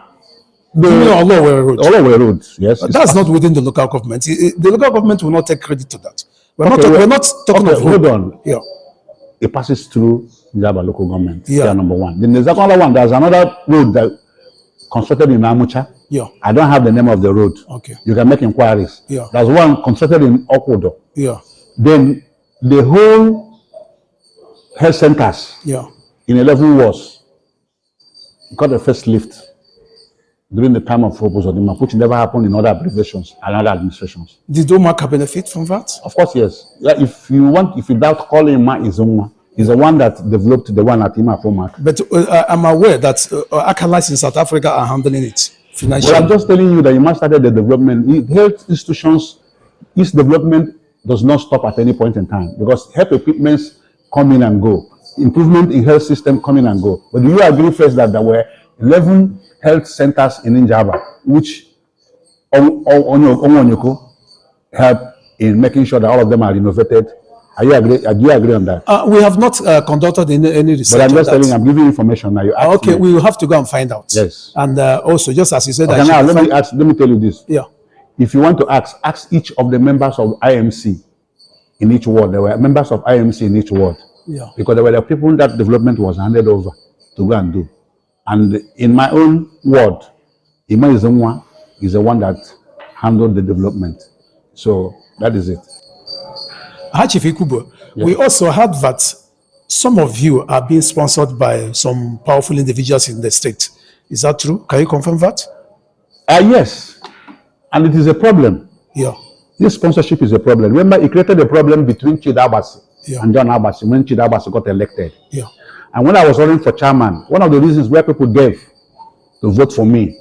B: The
C: Olowere road, yes.
B: That's not within the local government. The local government will not take credit to that. We're not talking of
C: hold on.
B: Yeah.
C: It passes through Njaba local government.
B: Yeah.
C: Number one. Then there's another one. There's another road that constructed in Amucha.
B: Yeah.
C: I don't have the name of the road.
B: Okay.
C: You can make inquiries.
B: Yeah.
C: There's one constructed in Okudo.
B: Yeah.
C: Then the whole health centers
B: Yeah.
C: in 11 wards got the first lift during the time of Obozodima, which never happened in other abbreviations and other administrations.
B: Did Omaka benefit from that?
C: Of course, yes. Yeah, if you doubt, calling Ma Izunwa, is the one that developed the one at Imafomak.
B: But I'm aware that Akalites in South Africa are handling it financially.
C: Well, I'm just telling you that you must start the development. Health institutions, its development does not stop at any point in time because health equipments come in and go. Improvement in health system come in and go. But do you agree first that there were 11 health centers in Njaba, which Onyoko helped in making sure that all of them are renovated? Do you agree on that?
B: We have not conducted any research.
C: But I'm just telling you,
B: that.
C: I'm giving you information now. You ask
B: Okay,
C: me.
B: we will have to go and find out.
C: Yes.
B: And also, just as you said,
C: Okay,
B: that
C: now let me tell you this.
B: Yeah.
C: If you want to ask each of the members of IMC in each ward. There were members of IMC in each ward.
B: Yeah.
C: Because there were the people that development was handed over to go and do. And in my own ward, Ima Izemwa is the one that handled the development. So that is it.
B: Chief Ikubo, we also heard that some of you are being sponsored by some powerful individuals in the state. Is that true? Can you confirm that?
C: Yes. And it is a problem.
B: Yeah.
C: This sponsorship is a problem. Remember, it created a problem between Chida Abasi and John Abasi when Chida Abasi got elected.
B: Yeah.
C: And when I was running for chairman, one of the reasons where people gave to vote for me,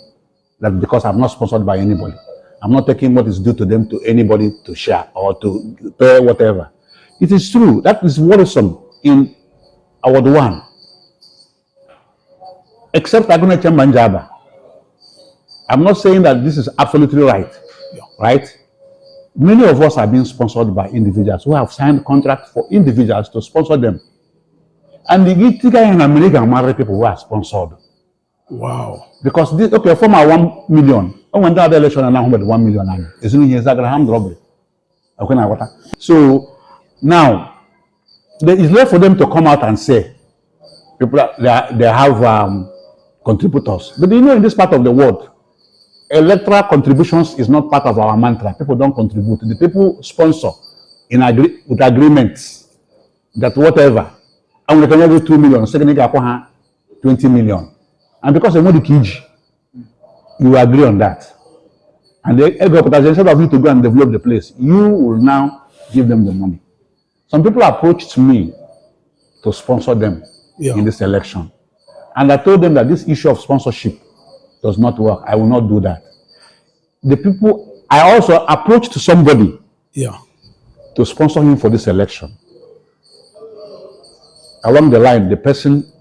C: that because I'm not sponsored by anybody. I'm not taking what is due to them to anybody to share or to pay whatever. It is true. That is worrisome in Award 1. Except Agunaechemba and Njaba. I'm not saying that this is absolutely right.
B: Yeah.
C: Right? Many of us are being sponsored by individuals who have signed contracts for individuals to sponsor them. And the guy in America marry people who are sponsored.
B: Wow.
C: Because this, okay, from our 1 million, when that election and now 1 million, it's in here, robbery. Okay, so now there is left for them to come out and say people they have contributors. But you know, in this part of the world, electoral contributions is not part of our mantra. People don't contribute. The people sponsor with agreements that whatever. And we can have 2 million, second 20 million. And because they know the key, you agree on that. And instead of you to go and develop the place, you will now give them the money. Some people approached me to sponsor them in this election. And I told them that this issue of sponsorship does not work. I will not do that. The people, I also approached somebody to sponsor him for this election. Along the line, the person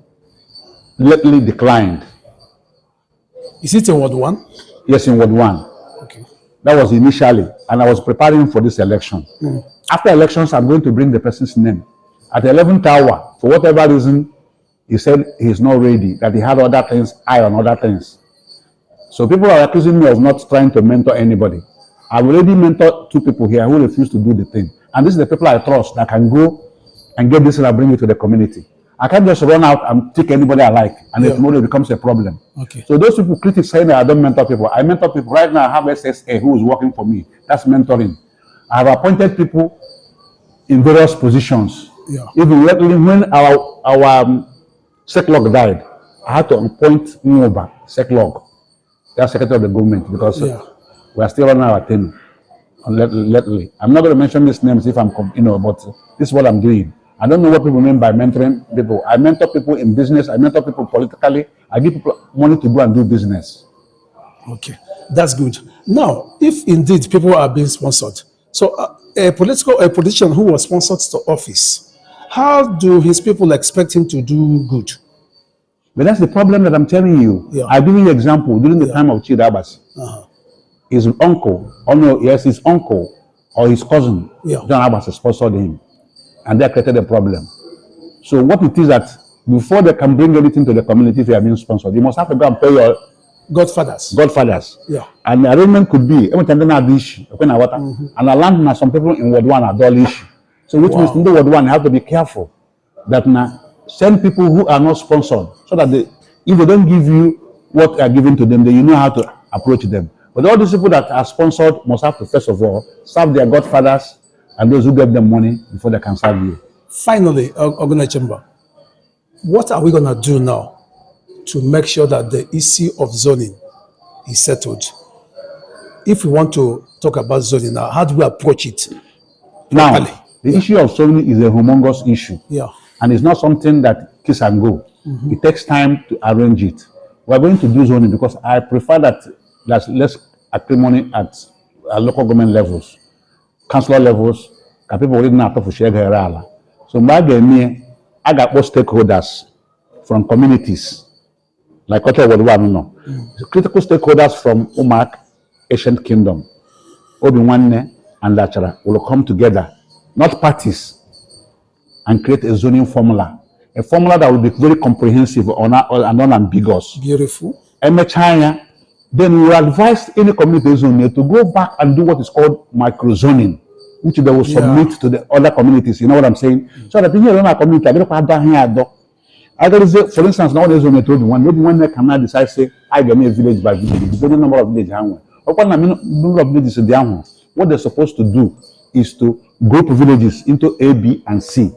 C: lately declined.
B: Is it in Ward 1?
C: Yes, in Ward 1.
B: Okay.
C: That was initially, and I was preparing for this election. After elections, I'm going to bring the person's name. At the 11th hour, for whatever reason, he said he's not ready, that he had other things, eye on other things. So people are accusing me of not trying to mentor anybody. I've already mentored 2 people here who refuse to do the thing. And this is the people I trust that can go and get this and bring it to the community. I can't just run out and take anybody I like, and then tomorrow it becomes a problem.
B: Okay.
C: So those people critics saying that I don't mentor people. I mentor people. Right now I have SSA who is working for me. That's mentoring. I have appointed people in various positions. Even when our SecLog died, I had to appoint Nwoba, SecLog. That's Secretary of the Government, because we are still running our team. Lately, I'm not going to mention these names if I'm, but this is what I'm doing. I don't know what people mean by mentoring people. I mentor people in business. I mentor people politically. I give people money to go and do business.
B: Okay, that's good. Now, if indeed people are being sponsored, so a politician who was sponsored to office, how do his people expect him to do good?
C: But that's the problem that I'm telling you. I'll give you an example. During the time of Chida Abasi, his uncle, his uncle or his cousin, John Abasi, sponsored him. And that created a problem. So what it is that before they can bring anything to the community if you are being sponsored, you must have to go and pay your godfathers.
B: Yeah.
C: And the arrangement could be every time they have issue, and a land now some people in Ward 1 are dull issue. So which means in the Ward 1 you have to be careful that now send people who are not sponsored so that if they don't give you what are given to them, then you know how to approach them. But all these people that are sponsored must have to, first of all, serve their godfathers and those who gave them money before they can serve you.
B: Finally, Agunaechemba, what are we going to do now to make sure that the issue of zoning is settled? If we want to talk about zoning now, how do we approach it?
C: Now, the issue of zoning is a humongous issue.
B: Yeah.
C: And it's not something that kiss and go. It takes time to arrange it. We're going to do zoning because I prefer that there's less acrimony at local government levels, councillor levels, that people already know for share. So I got both stakeholders from communities, like what I would want to know. Critical stakeholders from Umak, Ancient Kingdom, Obi-Wan and Lachara will come together, not parties, and create a zoning formula. A formula that will be very comprehensive and unambiguous.
B: Beautiful.
C: China, then we will advise any community zone to go back and do what is called microzoning, which they will submit to the other communities. You know what I'm saying? So that here in our community, I don't down here. I got to say, for instance, now there's only told one, maybe one day can I decide say I get me a village by village, the number of villages. Number of villages in the what they're supposed to do is to group villages into A, B, and C.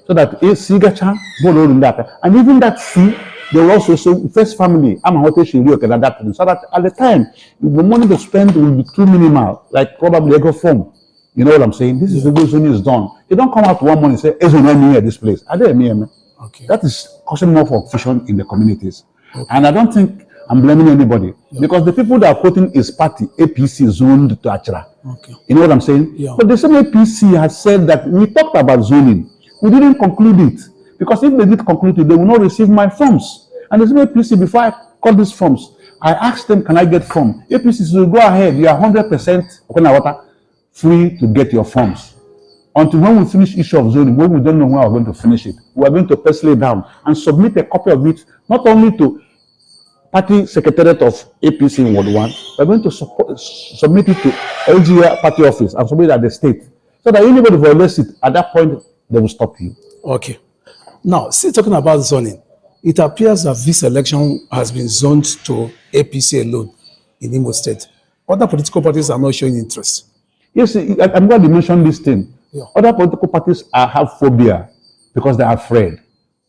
C: So that A, C, and even that C, they will also say first family, I'm a hotel that. So that at the time, the money they spend will be too minimal, like probably a go form. You know what I'm saying? This is the way zoning is done. You don't come out one morning and say, "Is near this place?" Are they near?
B: Okay.
C: That is causing more confusion in the communities. Okay. And I don't think I'm blaming anybody because the people that are quoting is party APC zoned to Achara.
B: Okay.
C: You know what I'm saying?
B: Yeah.
C: But the same APC has said that we talked about zoning. We didn't conclude it because if they did conclude it, they will not receive my forms. And the same APC, before I called these forms, I asked them, "Can I get form?" APC said, "Go ahead. You are 100% free to get your forms." Until when we finish issue of zoning, when we don't know when we're going to finish it, we are going to pencil it down and submit a copy of it, not only to Party Secretariat of APC in Ward 1, we're going to submit it to LGA Party Office and submit it at the state. So that anybody violates it, at that point, they will stop you.
B: Okay. Now, still talking about zoning, it appears that this election has been zoned to APC alone in Imo State. Other political parties are not showing interest.
C: Yes, I'm glad you mentioned this thing.
B: Yeah.
C: Other political parties have phobia because they are afraid.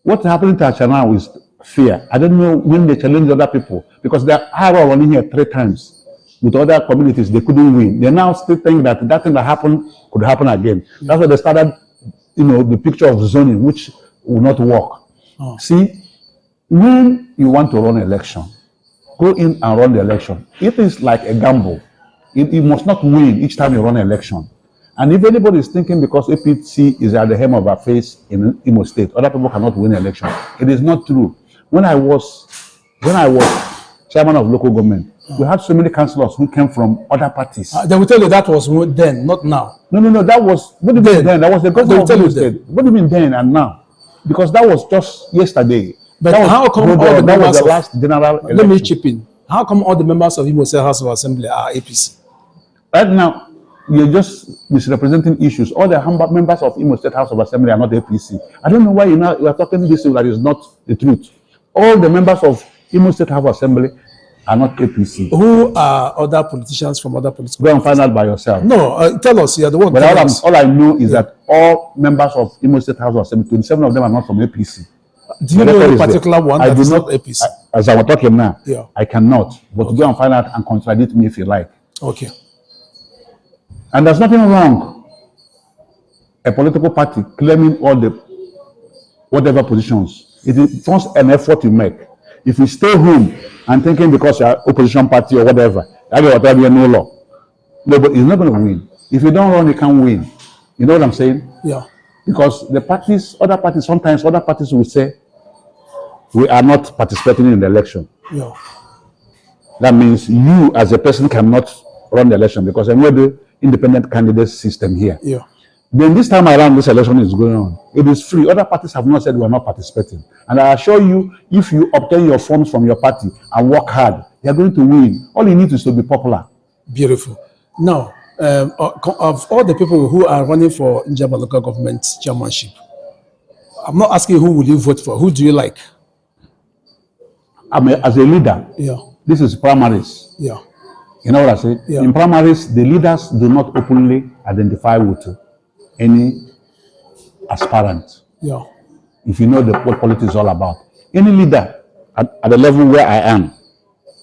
C: What's happening to Achara now is fear. I don't know when they challenge other people because they are running here 3 times with other communities. They couldn't win. They now still think that thing that happened could happen again. Yeah. That's why they started, the picture of zoning, which will not work. Oh. See, when you want to run an election, go in and run the election. It is like a gamble. You must not win each time you run an election. And if anybody is thinking because APC is at the hem of affairs in Imo State, other people cannot win an election, it is not true. When I was chairman of local government, we had so many councillors who came from other parties.
B: They will tell you that was then, not now.
C: No, that was, what do you mean then? That was the government of Imo State. What do you mean then and now? Because that was just yesterday.
B: But how come all the members
C: was the last general election.
B: Let me chip in. How come all the members of Imo State House of Assembly are APC?
C: Right now, you're just misrepresenting issues. All the members of Imo State House of Assembly are not APC. I don't know why you are talking this that is not the truth. All the members of Imo State House of Assembly are not APC.
B: Who are other politicians from other political
C: Go and find out by yourself.
B: No, tell us. You're the one.
C: But all I know is that all members of Imo State House of Assembly, 27 of them are not from APC.
B: Do you know a particular one that is not APC?
C: As I was talking now,
B: yeah.
C: I cannot. But go and find out and contradict me if you like.
B: Okay.
C: And there's nothing wrong. A political party claiming all the whatever positions. It is first an effort you make. If you stay home and thinking because you're opposition party or whatever, no law. No, but it's not going to win. If you don't run, you can't win. You know what I'm saying?
B: Yeah.
C: Because the parties, sometimes other parties will say, we are not participating in the election.
B: Yeah.
C: That means you as a person cannot run the election because I'm the independent candidate system here.
B: Yeah.
C: Then this time around, this election is going on. It is free. Other parties have not said we are not participating. And I assure you, if you obtain your forms from your party and work hard, you are going to win. All you need is to be popular.
B: Beautiful. Now, of all the people who are running for Njaba local government chairmanship, I'm not asking who will you vote for. Who do you like?
C: As a leader,
B: yeah,
C: this is primaries.
B: Yeah.
C: You know what I say?
B: Yeah.
C: In primaries, the leaders do not openly identify with any aspirant.
B: Yeah.
C: If you know what politics is all about. Any leader at the level where I am,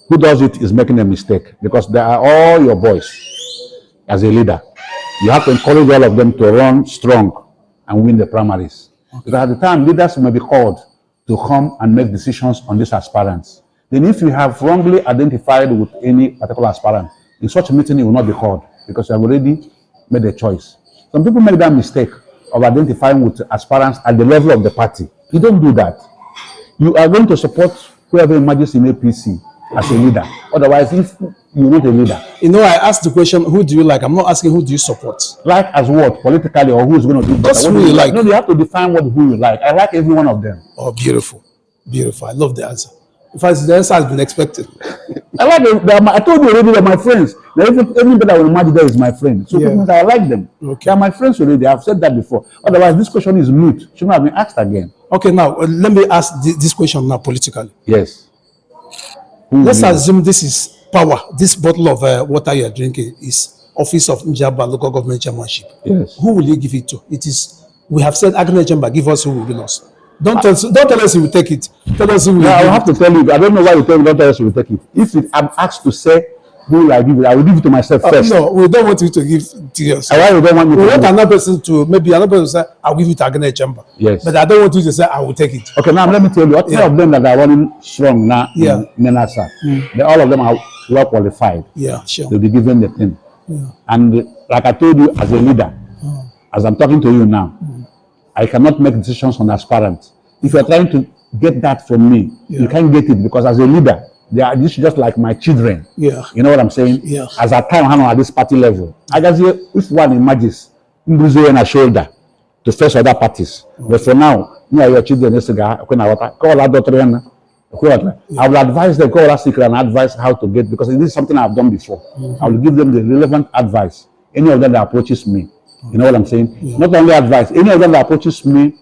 C: who does it is making a mistake, because they are all your boys as a leader. You have to encourage all of them to run strong and win the primaries. Okay. Because at the time, leaders may be called to come and make decisions on these aspirants. Then if you have wrongly identified with any particular aspirant, in such a meeting you will not be called, because you have already made a choice. Some people make that mistake of identifying with aspirants at the level of the party. You don't do that. You are going to support whoever emerges in APC as a leader. Otherwise, if you're not a leader.
B: You know, I asked the question, who do you like? I'm not asking who do you support.
C: Like as what? Politically, or who's going to do better?
B: Just who you like.
C: No, you have to define who you like. I like every one of them.
B: Oh, beautiful. Beautiful. I love the answer. In fact, the answer has been expected.
C: I like them. I told you already, they're my friends. Everybody that will imagine there is my friend. So yeah. I like them. Okay. They are my friends already. I've said that before. Otherwise, this question is moot. Shouldn't have been asked again.
B: Okay, now, let me ask this question now politically.
C: Yes.
B: Let's assume this is power. This bottle of water you are drinking is Office of Njaba Local Government Chairmanship.
C: Yes.
B: Who will you give it to? It is, we have said Agunaechemba, give us who will win us. Don't tell us he will take it. Tell us who will.
C: I will have to tell you. I don't know why you tell me. Don't tell us who will take it. If I'm asked to say who will I give it, I will give it to myself first.
B: No, we don't want you to give to yourself.
C: Why you don't want me to?
B: We want another person to, maybe another person to say, I'll give it to Agunaechemba.
C: Yes.
B: But I don't want you to say, I will take it.
C: Okay, now let me tell you, all of them that are running strong now in Nenasa, all of them are well qualified.
B: Yeah, sure.
C: To be given the thing.
B: Yeah.
C: And like I told you, as a leader, as I'm talking to you now, I cannot make decisions on aspirants. If you're trying to get that from me, you can't get it, because as a leader, they are just like my children.
B: Yeah.
C: You know what I'm saying?
B: Yeah.
C: As a time at this party level, I just say if one emerges, on a shoulder to face other parties. But for now, me and your children, I will advise them, call us secret and advise how to get, because this is something I've done before. I will give them the relevant advice. Any of them that approaches me, you know what I'm saying? Yeah. Not only advice, any of them that approaches me,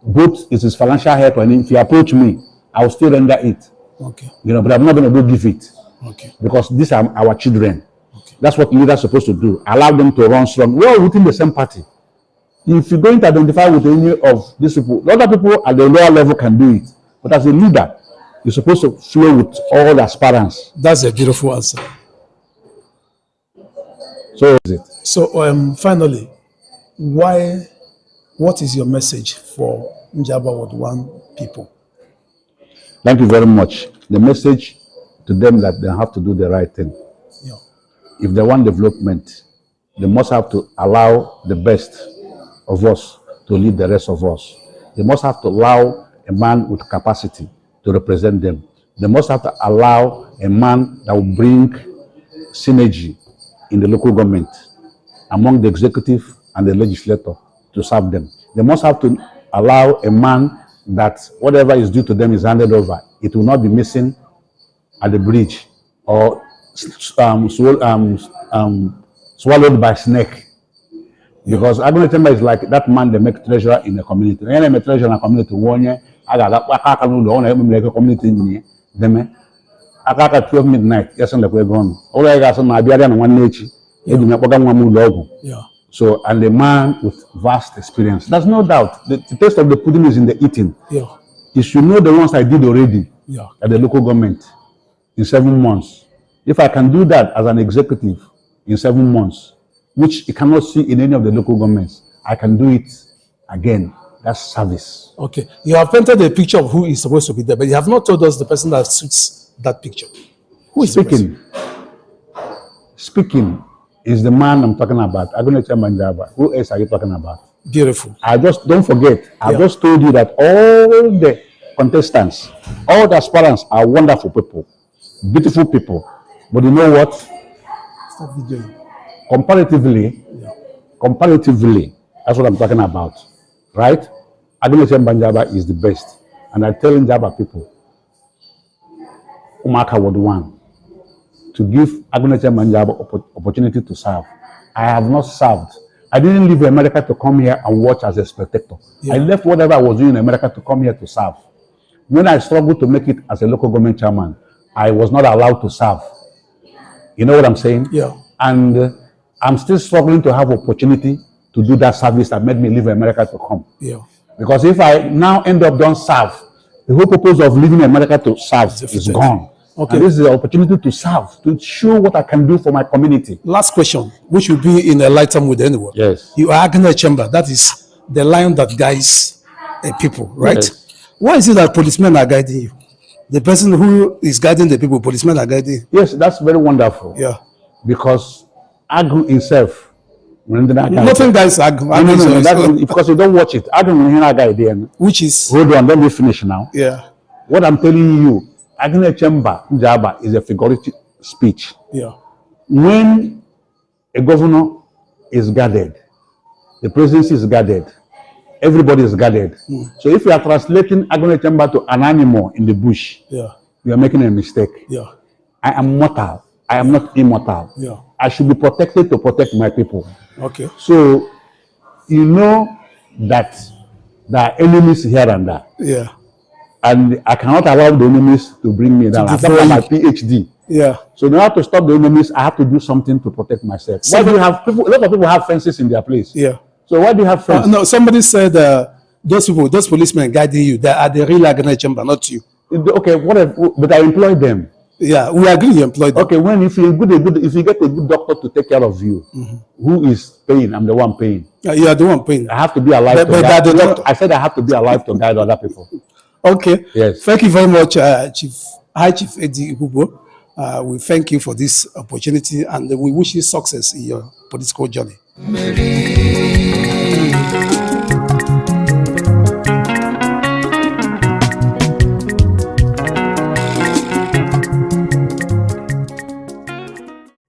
C: both is his financial help, and if you approach me, I will still render it.
B: Okay.
C: You know, but I'm not going to go give it.
B: Okay.
C: Because these are our children.
B: Okay.
C: That's what leaders are supposed to do. Allow them to run strong. We're all within the same party. If you're going to identify with any of these people, the other people at the lower level can do it. But as a leader, you're supposed to flow with all the aspirants.
B: That's a beautiful answer.
C: So is it.
B: So finally, what is your message for Njaba Ward 1 people?
C: Thank you very much. The message to them that they have to do the right thing.
B: Yeah.
C: If they want development, they must have to allow the best of us to lead the rest of us. They must have to allow a man with capacity to represent them. They must have to allow a man that will bring synergy in the local government among the executive and the legislature to serve them. They must have to allow a man that whatever is due to them is handed over. It will not be missing at the bridge or swallowed by snake. Because Agunaechemba is like that man they make treasurer in the community. When they make treasurer in a community, I got that community. I got 12 midnight. Yes, and we're gone. All I got some idea and one nature.
B: Yeah.
C: So, and the man with vast experience. There's no doubt. The taste of the pudding is in the eating.
B: Yeah.
C: You should know the ones I did already at the local government in 7 months. If I can do that as an executive in 7 months, which you cannot see in any of the local governments, I can do it again. That's service.
B: Okay. You have painted a picture of who is supposed to be there, but you have not told us the person that suits that picture. Who is
C: speaking? Speaking is the man I'm talking about. Agunaechemba. Who else are you talking about?
B: Beautiful.
C: Don't forget, I just told you that all the contestants, all the aspirants are wonderful people, beautiful people. But you know what?
B: Stop videoing.
C: Comparatively, that's what I'm talking about, right? Agunaechemba is the best. And I tell Njaba people, Umaka Ward 1, to give Agunaechemba opportunity to serve. I have not served. I didn't leave America to come here and watch as a spectator. I left whatever I was doing in America to come here to serve. When I struggled to make it as a local government chairman, I was not allowed to serve. You know what I'm saying?
B: Yeah.
C: And I'm still struggling to have opportunity to do that service that made me leave America to come.
B: Yeah.
C: Because if I now end up don't serve, the whole purpose of leaving America to serve is
B: defeated.
C: gone.
B: Okay.
C: And this is the opportunity to serve, to show what I can do for my community.
B: Last question, which will be in a lighter mood anyway.
C: Yes.
B: You are Agunaechemba, that is the lion that guides people, right?
C: Yes.
B: Why is it that policemen are guiding you? The person who is guiding the people, policemen are guiding you.
C: Yes, that's very wonderful.
B: Yeah.
C: Because Agu himself,
B: Nothing guys Agu.
C: That's because you don't watch it. Agu,
B: Which is,
C: hold on, let me finish now.
B: yeah,
C: What I'm telling you, Agunaechemba Njaba is a figurative speech.
B: yeah,
C: When a governor is guarded, the presidency is guarded, everybody is guarded. So if you are translating Agunaechemba to an animal in the bush,
B: yeah,
C: you are making a mistake.
B: yeah,
C: I am mortal. I am not immortal.
B: yeah.
C: I should be protected to protect my people.
B: Okay.
C: So you know that there are enemies here and there.
B: Yeah,
C: And I cannot allow the enemies to bring me down. I've done my PhD.
B: yeah.
C: So in order to stop the enemies, I have to do something to protect myself. Why do you have people? A lot of people have fences in their place.
B: Yeah.
C: So why do you have fences?
B: No, somebody said those people, those policemen guiding you, they are the real Agunaechemba, not you.
C: Okay, but I employ them.
B: Yeah, we agree you employed them.
C: Okay, if you get a good doctor to take care of you, who is paying? I'm the one paying.
B: You are the one paying.
C: I have to be alive to
B: But
C: guide.
B: the doctor.
C: I said I have to be alive to guide other people.
B: Okay.
C: Yes.
B: Thank you very much, High Chief Eddie Hubo. We thank you for this opportunity and we wish you success in your political journey.
A: Mary.